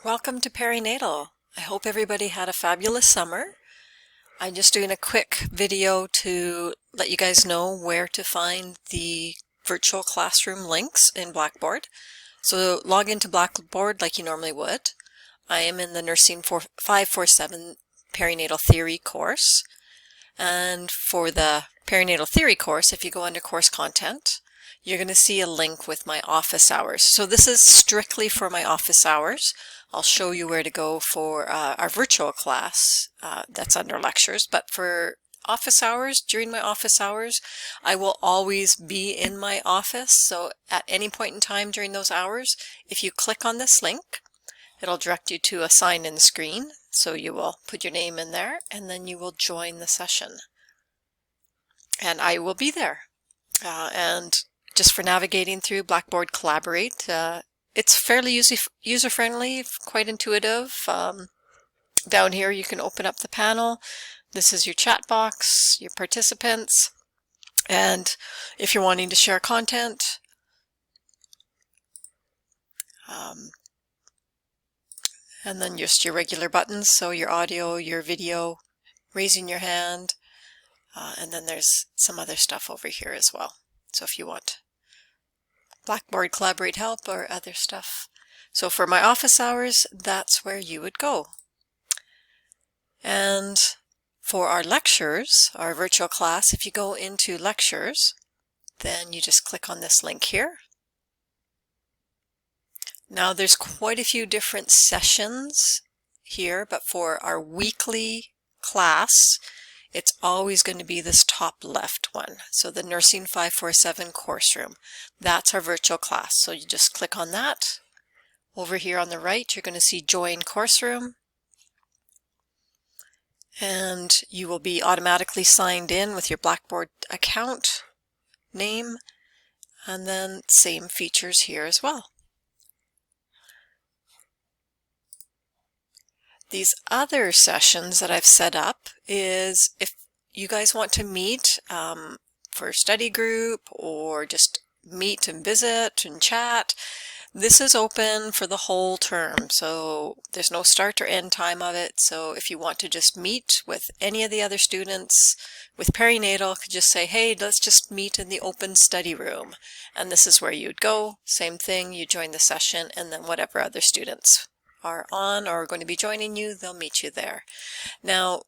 Welcome to Perinatal. I hope everybody had a fabulous summer. I'm just doing a quick video to let you guys know where to find the virtual classroom links in Blackboard. So log into Blackboard like you normally would. I am in the N547 Perinatal Theory course. And for the Perinatal Theory course, if you go under Course Content, you're going to see a link with my office hours. So this is strictly for my office hours. I'll show you where to go for our virtual class that's under lectures. But for office hours, during my office hours, I will always be in my office. So at any point in time during those hours, if you click on this link, it'll direct you to a sign-in screen. So you will put your name in there and then you will join the session. And I will be there. And just for navigating through Blackboard Collaborate, it's fairly user-friendly, quite intuitive. Down here you can open up the panel. This is your chat box, your participants, and if you're wanting to share content, and then just your regular buttons, so your audio, your video, raising your hand, and then there's some other stuff over here as well. So if you want Blackboard Collaborate help or other stuff. So for my office hours, that's where you would go. And for our lectures, our virtual class, if you go into lectures, then you just click on this link here. Now there's quite a few different sessions here, but for our weekly class, it's always going to be this top left one. So the Nursing 547 course room. That's our virtual class. So you just click on that. Over here on the right, you're going to see Join Course Room. And you will be automatically signed in with your Blackboard account name. And then same features here as well. These other sessions that I've set up is if you guys want to meet for a study group or just meet and visit and chat, this is open for the whole term. So there's no start or end time of it. So if you want to just meet with any of the other students with perinatal, could just say, hey, let's just meet in the open study room. And this is where you'd go. Same thing, you join the session, and then whatever other students are on or are going to be joining you, they'll meet you there. Now,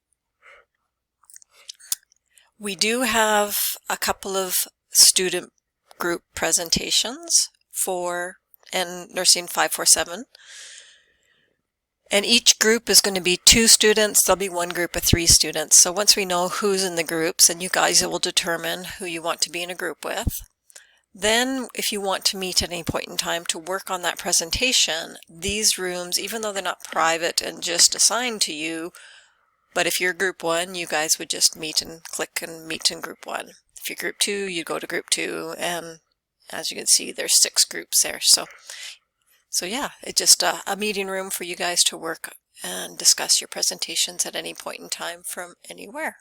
we do have a couple of student group presentations for Nursing 547. And each group is going to be 2 students. There'll be one group of 3 students. So once we know who's in the groups, and you guys will determine who you want to be in a group with. Then, if you want to meet at any point in time to work on that presentation, these rooms, even though they're not private and just assigned to you, but if you're group 1, you guys would just meet and click and meet in group 1. If you're group 2, you go to group 2, and as you can see, there's 6 groups there. So yeah, it's just a meeting room for you guys to work and discuss your presentations at any point in time from anywhere.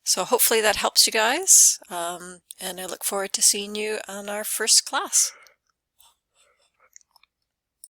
So hopefully that helps you guys, and I look forward to seeing you on our first class.